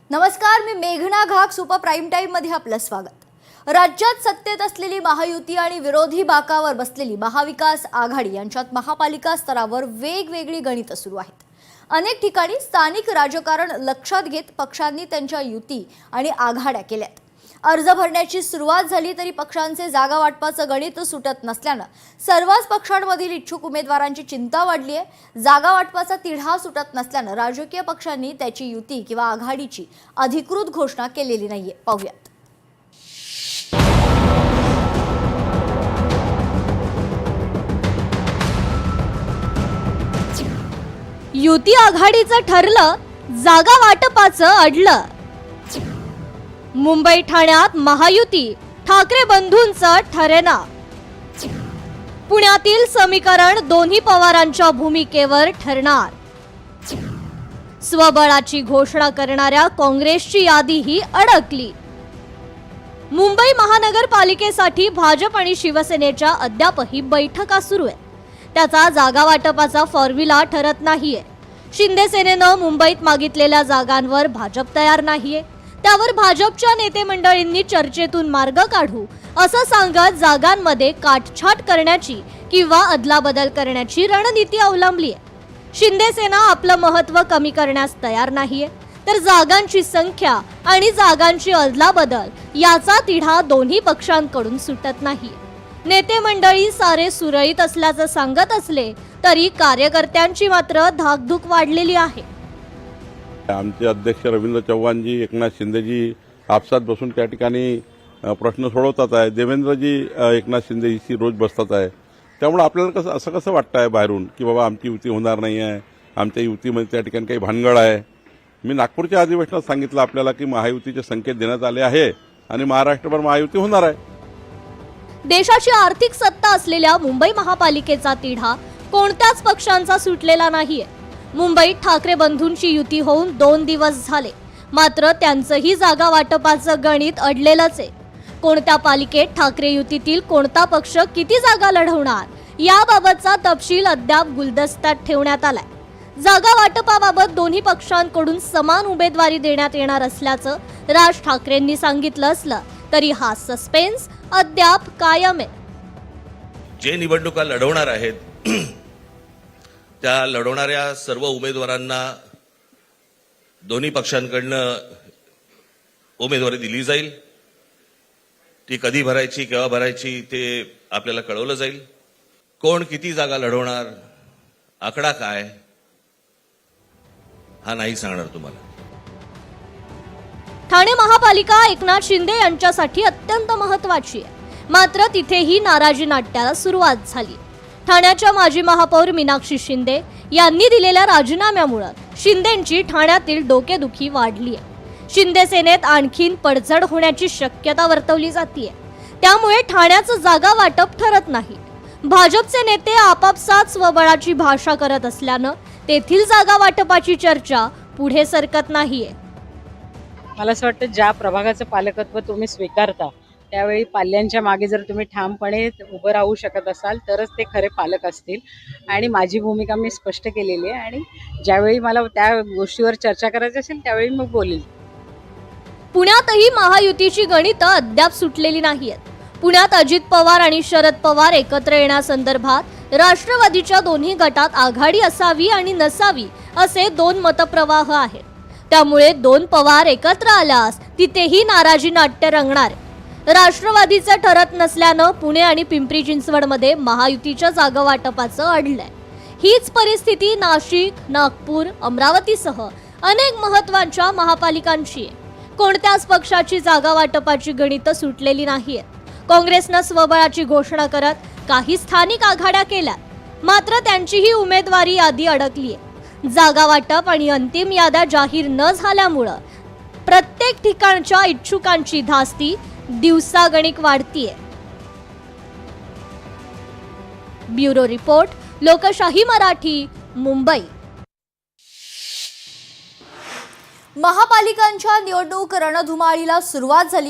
नमस्कार, मी मेघना Ghag. Super prime time मध्ये आपलं स्वागत. राज्यात सत्तेत असलेली महायुती आणि विरोधी बाकावर बसलेली महाविकास आघाडी यांच्यात महापालिका स्तरावर वेगवेगळी गणितं सुरू आहेत. अनेक ठिकाणी स्थानिक राजकारण लक्षात घेत पक्षांनी त्यांच्या युती आणि आघाड्या केल्यात. अर्ज भरण्याची सुरुवात झाली तरी पक्षांचे जागा वाटपाचं गणित सुटत नसल्यानं सर्वच पक्षांमधील इच्छुक उमेदवारांची चिंता वाढली आहे. जागा वाटपाचा तिढा सुटत नसल्यानं राजकीय पक्षांनी त्याची युती किंवा आघाडीची अधिकृत घोषणा केलेली नाहीये. पाहूयात. युती आघाडीचं ठरलं, जागा वाटपाचं अडलं. मुंबई ठाण्यात महायुती ठाकरे बंधूंचं ठरेना. पुण्यातील समीकरण दोन्ही पवारांच्या भूमिकेवर ठरणार. स्वबळाची घोषणा करणाऱ्या काँग्रेसची यादीही अडकली. मुंबई महानगरपालिकेसाठी भाजप आणि शिवसेनेच्या अद्यापही बैठका सुरू आहेत. त्याचा जागा वाटपाचा फॉर्म्युला ठरत नाहीये. शिंदे सेनेनं मुंबईत मागितलेल्या जागांवर भाजप तयार नाहीये. त्यावर भाजपच्या नेते मंडळींनी चर्चेतून मार्ग काढू असं सांगत जागांमध्ये काटछाट करण्याची किंवा अदलाबदल करण्याची रणनीती अवलंबली आहे. शिंदे सेना आपलं महत्त्व कमी करण्यास तयार नाहीये, तर जागांची संख्या आणि जागांची अदलाबदल याचा तिढा दोन्ही पक्षांकडून सुटत नाही. नेते मंडळी सारे सुरळीत असल्याचं सांगत असले तरी कार्यकर्त्यांची मात्र धाकधूक वाढलेली आहे. आमचे अध्यक्ष रवींद्र चव्हाणजी, एकनाथ शिंदेजी आपसात बसून त्या ठिकाणी प्रश्न सोडवतात आहे. देवेंद्रजी एकनाथ शिंदेशी रोज बसतात आहे. त्यामुळे आपल्याला कसं वाटतं आहे बाहेरून की बाबा आमची युती होणार नाही आहे, आमच्या युतीमध्ये त्या ठिकाणी काही भानगड आहे. मी नागपूरच्या अधिवेशनात सांगितलं आपल्याला की महायुतीचे संकेत देण्यात आले आहे आणि महाराष्ट्रभर महायुती होणार आहे. देशाची आर्थिक सत्ता असलेल्या मुंबई महापालिकेचा तिढा कोणत्याच पक्षांचा सुटलेला नाहीये. मुंबईत ठाकरे बंधूंची युती होऊन 2 दिवस झाले, मात्र त्यांचंही जागा वाटपाचं गणित अडलेलंच आहे. कोणत्या पालिकेत ठाकरे युतीतील कोणता पक्ष किती जागा लढवणार याबाबतचा तपशील अद्याप गुलदस्त्यात ठेवण्यात आलाय. जागा वाटपाबाबत दोन्ही पक्षांकडून समान उमेदवारी देण्यात येणार असल्याचं राज ठाकरेंनी सांगितलं असलं तरी हा सस्पेन्स अद्याप कायम आहे. जे निवडणुका लढवणार आहेत त्या लढवणाऱ्या सर्व उमेदवारांना दोन्ही पक्षांकडनं उमेदवारी दिली जाईल. ती कधी भरायची, केव्हा भरायची ते आपल्याला कळवलं जाईल. कोण किती जागा लढवणार, आकडा काय, हा नाही सांगणार तुम्हाला. ठाणे महापालिका एकनाथ शिंदे यांच्यासाठी अत्यंत महत्वाची आहे, मात्र तिथेही नाराजी नाट्याला सुरुवात झाली. ठाण्याच्या माजी महापौर मीनाक्षी शिंदे यांनी दिलेल्या राजीनाम्यामुळे शिंदेंची ठाण्यातील डोकेदुखी वाढली आहे. शिंदे सेनेत आणखीन पडझड होण्याची शक्यता वर्तवली जाते. त्यामुळे ठाण्याचं जागा वाटप ठरत नाही. भाजपचे नेते आपापसात स्वबळाची भाषा करत असल्यानं तेथील जागा वाटपाची चर्चा पुढे सरकत नाहीये. मला असं वाटतं ज्या प्रभागाचं पालकत्व तुम्ही स्वीकारता त्यावेळी पाल्यांच्या मागे जर तुम्ही ठामपणे उभं राहू शकत असाल तरच ते खरे पालक असतील. आणि माझी भूमिका मी स्पष्ट केलेली आहे आणि ज्यावेळी मला त्या गोष्टीवर चर्चा करायची असेल त्यावेळी मग बोलेल. पुण्यातही महायुतीची गणितं अद्याप सुटलेली नाहीयेत. पुण्यात अजित पवार आणि शरद पवार एकत्र येण्यासंदर्भात राष्ट्रवादीच्या दोन्ही गटात आघाडी असावी आणि नसावी असे 2 मतप्रवाह आहेत. त्यामुळे 2 पवार एकत्र आल्यास तिथेही नाराजी नाट्य रंगणार. राष्ट्रवादीचं ठरत नसल्यानं पुणे आणि पिंपरी चिंचवडमध्ये महायुतीच्या जागा वाटपाचं अडलंय. हीच परिस्थिती नाशिक, नागपूर, अमरावतीसह अनेक महत्त्वाच्या महापालिकांची आहे. कोणत्याच पक्षाची जागा वाटपाची गणितं सुटलेली नाहीयेत. काँग्रेसनं स्वबळाची घोषणा करत काही स्थानिक आघाड्या केल्या, मात्र त्यांचीही उमेदवारी यादी अडकली आहे. जागा वाटप आणि अंतिम याद्या जाहीर न झाल्यामुळं प्रत्येक ठिकाणच्या इच्छुकांची धास्ती दिवसागणिक वाढतीये. ब्युरो रिपोर्ट, लोकशाही मराठी, मुंबई. महापालिकांच्या निवडणूक रणधुमाळीला सुरुवात झाली.